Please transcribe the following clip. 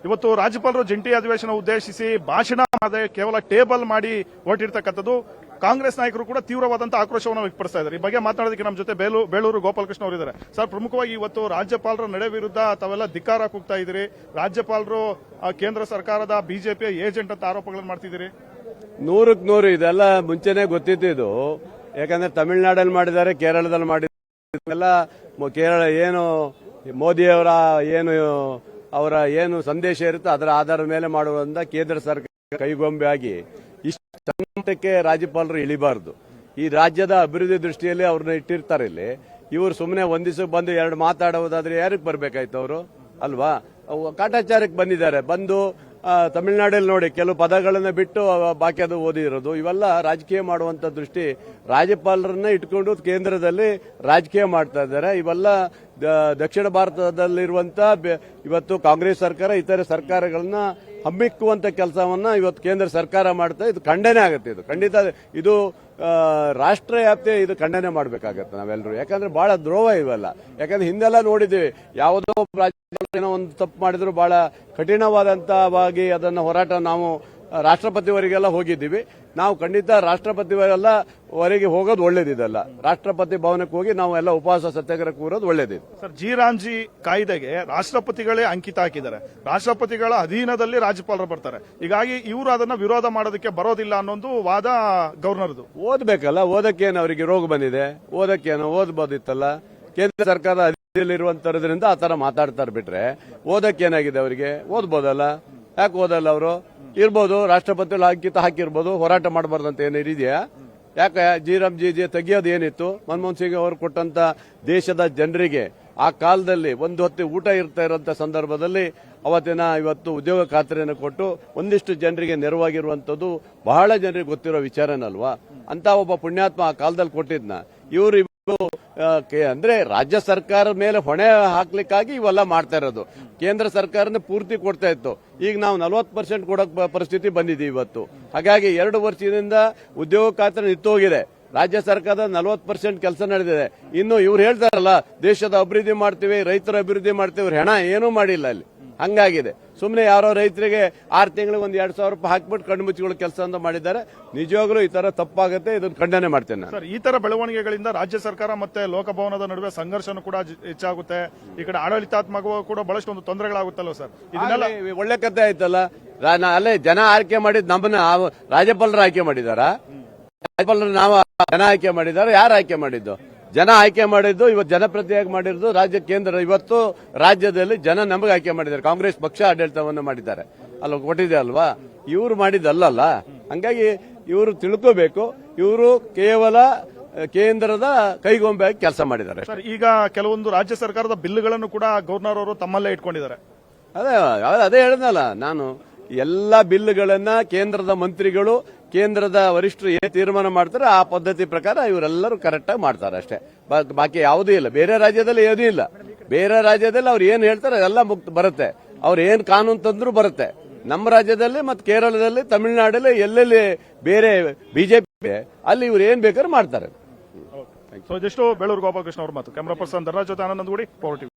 ಇವತ್ತು ರಾಜ್ಯಪಾಲರು ಜಂಟಿ ಅಧಿವೇಶನ ಉದ್ದೇಶಿಸಿ ಭಾಷಣ ಮಾಡದೆ ಕೇವಲ ಟೇಬಲ್ ಮಾಡಿ ಹೊರಟಿರ್ತಕ್ಕಂಥದ್ದು ಕಾಂಗ್ರೆಸ್ ನಾಯಕರು ಕೂಡ ತೀವ್ರವಾದಂತಹ ಆಕ್ರೋಶವನ್ನು ವ್ಯಕ್ತಪಡಿಸ್ತಾ ಇದ್ದಾರೆ. ಈ ಬಗ್ಗೆ ಮಾತನಾಡೋದಕ್ಕೆ ನಮ್ಮ ಜೊತೆ ಬೇಳೂರು ಗೋಪಾಲಕೃಷ್ಣ ಅವರಿದ್ದಾರೆ. ಸರ್, ಪ್ರಮುಖವಾಗಿ ಇವತ್ತು ರಾಜ್ಯಪಾಲರ ನಡೆ ವಿರುದ್ಧ ತಾವೆಲ್ಲ ಧಿಕ್ಕಾರ ಕೂಗ್ತಾ ಇದ್ದೀರಿ. ರಾಜ್ಯಪಾಲರು ಕೇಂದ್ರ ಸರ್ಕಾರದ ಬಿಜೆಪಿಯ ಏಜೆಂಟ್ ಅಂತ ಆರೋಪಗಳನ್ನು ಮಾಡ್ತಿದ್ದೀರಿ. 100% ಇದೆಲ್ಲ ಮುಂಚೆನೆ ಗೊತ್ತಿತ್ತು. ಇದು ಯಾಕಂದ್ರೆ ತಮಿಳುನಾಡಲ್ಲಿ ಮಾಡಿದ್ದಾರೆ, ಕೇರಳದಲ್ಲಿ ಮಾಡಿಲ್ಲ. ಕೇರಳ ಏನು ಮೋದಿಯವರ ಅವರ ಏನು ಸಂದೇಶ ಇರುತ್ತೆ ಅದರ ಆಧಾರದ ಮೇಲೆ ಮಾಡುವಂತ ಕೇಂದ್ರ ಸರ್ಕಾರ ಕೈಗೊಂಬೆ ಆಗಿ ಇಷ್ಟಕ್ಕೆ ರಾಜ್ಯಪಾಲರು ಇಳಿಬಾರದು. ಈ ರಾಜ್ಯದ ಅಭಿವೃದ್ಧಿ ದೃಷ್ಟಿಯಲ್ಲಿ ಅವ್ರನ್ನ ಇಟ್ಟಿರ್ತಾರೆ. ಇಲ್ಲಿ ಇವರು ಸುಮ್ಮನೆ ಒಂದ್ ದಿವಸ ಬಂದು 2 ಮಾತಾಡುವುದಾದ್ರೆ ಯಾರಿಗೆ ಬರ್ಬೇಕಾಯ್ತು ಅವರು ಅಲ್ವಾ? ಕಾಟಾಚಾರಕ್ಕೆ ಬಂದಿದ್ದಾರೆ. ಬಂದು ತಮಿಳುನಾಡಲ್ಲಿ ನೋಡಿ ಕೆಲವು ಪದಗಳನ್ನ ಬಿಟ್ಟು ಬಾಕಿ ಅದು ಓದಿರೋದು. ಇವೆಲ್ಲ ರಾಜಕೀಯ ಮಾಡುವಂತ ದೃಷ್ಟಿ. ರಾಜ್ಯಪಾಲರನ್ನ ಇಟ್ಕೊಂಡು ಕೇಂದ್ರದಲ್ಲಿ ರಾಜಕೀಯ ಮಾಡ್ತಾ ಇದ್ದಾರೆ. ಇವೆಲ್ಲ ದಕ್ಷಿಣ ಭಾರತದಲ್ಲಿರುವಂತ ಇವತ್ತು ಕಾಂಗ್ರೆಸ್ ಸರ್ಕಾರ ಇತರೆ ಸರ್ಕಾರಗಳನ್ನ ಹಮ್ಮಿಕ್ಕುವಂತ ಕೆಲಸವನ್ನ ಇವತ್ತು ಕೇಂದ್ರ ಸರ್ಕಾರ ಮಾಡ್ತಾ ಇದು ಖಂಡನೆ ಆಗುತ್ತೆ. ಇದು ಖಂಡಿತ ಇದು ರಾಷ್ಟ್ರ ವ್ಯಾಪ್ತಿ ಇದು ಖಂಡನೆ ಮಾಡಬೇಕಾಗತ್ತೆ ನಾವೆಲ್ಲರೂ. ಯಾಕಂದ್ರೆ ಬಹಳ ದ್ರೋಹ ಇವೆಲ್ಲ. ಯಾಕಂದ್ರೆ ಹಿಂದೆಲ್ಲ ನೋಡಿದ್ದೀವಿ, ಯಾವುದೋ ರಾಜ್ಯಪಾಲರು ಒಂದು ತಪ್ಪು ಮಾಡಿದ್ರು ಬಹಳ ಕಠಿಣವಾದಂತವಾಗಿ ಅದನ್ನ ಹೋರಾಟ ನಾವು ರಾಷ್ಟ್ರಪತಿವರೆಗೆಲ್ಲ ಹೋಗಿದ್ದೀವಿ. ನಾವು ಖಂಡಿತ ರಾಷ್ಟ್ರಪತಿವರೆಲ್ಲ ವರೆಗೆ ಹೋಗೋದು ಒಳ್ಳೇದಿದಲ್ಲ. ರಾಷ್ಟ್ರಪತಿ ಭವನಕ್ಕೆ ಹೋಗಿ ನಾವು ಎಲ್ಲ ಉಪವಾಸ ಸತ್ಯಾಗ್ರಹ ಕೂರೋದು ಒಳ್ಳೇದಿದೆ. ಸರ್, ಜಿ ಕಾಯ್ದೆಗೆ ರಾಷ್ಟ್ರಪತಿಗಳೇ ಅಂಕಿತ ಹಾಕಿದ್ದಾರೆ. ರಾಷ್ಟ್ರಪತಿಗಳ ಅಧೀನದಲ್ಲಿ ರಾಜ್ಯಪಾಲರು ಬರ್ತಾರೆ. ಹೀಗಾಗಿ ಇವರು ಅದನ್ನ ವಿರೋಧ ಮಾಡೋದಕ್ಕೆ ಬರೋದಿಲ್ಲ ಅನ್ನೋದು ವಾದ ಗವರ್ನರ್ದು. ಓದ್ಬೇಕಲ್ಲ, ಓದಕ್ಕೇನು ಅವರಿಗೆ ರೋಗ ಬಂದಿದೆ? ಓದಕ್ಕೇನು ಓದಬಹುದಿತ್ತಲ್ಲ. ಕೇಂದ್ರ ಸರ್ಕಾರದ ಅಧೀನದಲ್ಲಿರುವಂತದ್ರಿಂದ ಆ ತರ ಮಾತಾಡ್ತಾರೆ. ಬಿಟ್ರೆ ಓದಕ್ಕೇನಾಗಿದೆ ಅವರಿಗೆ? ಓದ್ಬೋದಲ್ಲ. ಯಾಕೆ ಓದಲ್ಲ ಅವರು? ಇರ್ಬೋದು, ರಾಷ್ಟ್ರಪತಿಗಳು ಅಂಕಿತ ಹಾಕಿರ್ಬೋದು, ಹೋರಾಟ ಮಾಡಬಾರ್ದಂತ ಏನಿದೆಯಾ? ಯಾಕೆ ಜಿ ತೆಗಿಯೋದು ಏನಿತ್ತು? ಮನಮೋಹನ್ ಸಿಂಗ್ ಅವರು ಕೊಟ್ಟಂತ ದೇಶದ ಜನರಿಗೆ ಆ ಕಾಲದಲ್ಲಿ ಒಂದು ಹೊತ್ತು ಊಟ ಇರ್ತಾ ಇರುವಂತ ಸಂದರ್ಭದಲ್ಲಿ ಇವತ್ತು ಉದ್ಯೋಗ ಖಾತ್ರಿಯನ್ನು ಕೊಟ್ಟು ಒಂದಿಷ್ಟು ಜನರಿಗೆ ನೆರವಾಗಿರುವಂತದ್ದು ಬಹಳ ಜನರಿಗೆ ಗೊತ್ತಿರೋ ವಿಚಾರನಲ್ವಾ? ಅಂತ ಒಬ್ಬ ಪುಣ್ಯಾತ್ಮ ಆ ಕಾಲದಲ್ಲಿ ಕೊಟ್ಟಿದ್ನ ಇವರು ಅಂದ್ರೆ ರಾಜ್ಯ ಸರ್ಕಾರ ಮೇಲೆ ಹೊಣೆ ಹಾಕ್ಲಿಕ್ಕಾಗಿ ಇವೆಲ್ಲ ಮಾಡ್ತಾ ಇರೋದು. ಕೇಂದ್ರ ಸರ್ಕಾರನೇ ಪೂರ್ತಿ ಕೊಡ್ತಾ ಇತ್ತು. ಈಗ ನಾವು 40% ಕೊಡಕ್ ಪರಿಸ್ಥಿತಿ ಬಂದಿದೆ ಇವತ್ತು. ಹಾಗಾಗಿ 2 ವರ್ಷದಿಂದ ಉದ್ಯೋಗ ಖಾತ್ರಿ ನಿಂತೋಗಿದೆ. ರಾಜ್ಯ ಸರ್ಕಾರದ 40% ಕೆಲಸ ನಡೆದಿದೆ. ಇನ್ನು ಇವ್ರು ಹೇಳ್ತಾರಲ್ಲ ದೇಶದ ಅಭಿವೃದ್ಧಿ ಮಾಡ್ತೀವಿ, ರೈತರ ಅಭಿವೃದ್ಧಿ ಮಾಡ್ತೀವಿ, ಇವ್ರು ಹಣ ಏನೂ ಮಾಡಿಲ್ಲ ಅಲ್ಲಿ. ಹಂಗಾಗಿದೆ. ಸುಮ್ಮನೆ ಯಾರೋ ರೈತರಿಗೆ 6 ತಿಂಗಳಿಗೆ ಒಂದು 2,000 ರೂಪಾಯಿ ಹಾಕ್ಬಿಟ್ಟು ಕಣ್ಣು ಮುಚ್ಚಿಕೊಳ್ಳೋ ಕೆಲಸ ಅಂತ ಮಾಡಿದ್ದಾರೆ. ನಿಜವಾಗ್ಲೂ ಈ ತರ ತಪ್ಪಾಗುತ್ತೆ. ಇದನ್ನು ಖಂಡನೆ ಮಾಡ್ತೇನೆ ನಾನು. ಸರ್, ಈ ತರ ಬೆಳವಣಿಗೆಗಳಿಂದ ರಾಜ್ಯ ಸರ್ಕಾರ ಮತ್ತೆ ಲೋಕಭವನದ ನಡುವೆ ಸಂಘರ್ಷನೂ ಕೂಡ ಹೆಚ್ಚಾಗುತ್ತೆ. ಈ ಕಡೆ ಆಡಳಿತಾತ್ಮಕವೂ ಕೂಡ ಬಹಳಷ್ಟು ಒಂದು ತೊಂದರೆಗಳಾಗುತ್ತಲ್ಲ ಸರ್? ಇದನ್ನೆಲ್ಲ ಒಳ್ಳೆ ಕಥೆ ಆಯ್ತಲ್ಲ. ಅಲ್ಲೇ ಜನ ಆಯ್ಕೆ ಮಾಡಿದ್ ನಮ್ಮನ್ನ ರಾಜ್ಯಪಾಲರು ಆಯ್ಕೆ ಮಾಡಿದಾರ? ರಾಜ್ಯಪಾಲರು ನಾವು ಜನ ಆಯ್ಕೆ ಮಾಡಿದಾರ? ಯಾರು ಆಯ್ಕೆ ಮಾಡಿದ್ದು? ಜನ ಆಯ್ಕೆ ಮಾಡಿದ್ದು. ಇವತ್ತು ಜನಪ್ರತಿನಿಧಿಯಾಗಿ ಮಾಡಿರೋದು ರಾಜ್ಯ ಕೇಂದ್ರ. ಇವತ್ತು ರಾಜ್ಯದಲ್ಲಿ ಜನ ನಮಗೆ ಆಯ್ಕೆ ಮಾಡಿದ್ದಾರೆ. ಕಾಂಗ್ರೆಸ್ ಪಕ್ಷ ಆಡಳಿತವನ್ನು ಮಾಡಿದ್ದಾರೆ ಅಲ್ಲ, ಕೊಟ್ಟಿದೆ ಅಲ್ವಾ? ಇವರು ಮಾಡಿದ್ದಲ್ಲ. ಹಂಗಾಗಿ ಇವರು ತಿಳ್ಕೋಬೇಕು, ಇವರು ಕೇವಲ ಕೇಂದ್ರದ ಕೈಗೊಂಬೆಯಾಗಿ ಕೆಲಸ ಮಾಡಿದ್ದಾರೆ. ಸರ್, ಈಗ ಕೆಲವೊಂದು ರಾಜ್ಯ ಸರ್ಕಾರದ ಬಿಲ್ಗಳನ್ನು ಕೂಡ ಗವರ್ನರ್ ಅವರು ತಮ್ಮಲ್ಲೇ ಇಟ್ಕೊಂಡಿದ್ದಾರೆ. ಅದೇ ಹೇಳಿದ್ನಲ್ಲ ನಾನು. ಎಲ್ಲ ಬಿಲ್ಗಳನ್ನ ಕೇಂದ್ರದ ಮಂತ್ರಿಗಳು, ಕೇಂದ್ರದ ವರಿಷ್ಠರು ಏನ್ ತೀರ್ಮಾನ ಮಾಡ್ತಾರೆ ಆ ಪದ್ಧತಿ ಪ್ರಕಾರ ಇವರೆಲ್ಲರೂ ಕರೆಕ್ಟ್ ಆಗಿ ಮಾಡ್ತಾರೆ ಅಷ್ಟೇ. ಬಾಕಿ ಯಾವುದೂ ಇಲ್ಲ. ಬೇರೆ ರಾಜ್ಯದಲ್ಲಿ ಯಾವುದೂ ಇಲ್ಲ. ಬೇರೆ ರಾಜ್ಯದಲ್ಲಿ ಅವ್ರು ಏನ್ ಹೇಳ್ತಾರೆ ಎಲ್ಲ ಬರುತ್ತೆ. ಅವ್ರು ಏನ್ ಕಾನೂನು ತಂದ್ರು ಬರುತ್ತೆ. ನಮ್ಮ ರಾಜ್ಯದಲ್ಲಿ ಮತ್ತು ಕೇರಳದಲ್ಲಿ, ತಮಿಳುನಾಡಲ್ಲಿ ಎಲ್ಲೆಲ್ಲಿ ಬೇರೆ ಬಿಜೆಪಿ ಅಲ್ಲಿ ಇವ್ರು ಏನ್ ಬೇಕಾದ್ರೂ ಮಾಡ್ತಾರೆ. ಸೊ, ಇದೆಷ್ಟು ಬೇಳೂರು ಗೋಪಾಲಕೃಷ್ಣ ಅವ್ರ ಮಾತು. ಕ್ಯಾಮರಾ ಪರ್ಸನ್ ಧನರಾಜ್ ಜೊತೆ ಆನಂದ್ ಗುಡಿ, ಪವರ್ ಟಿವಿ.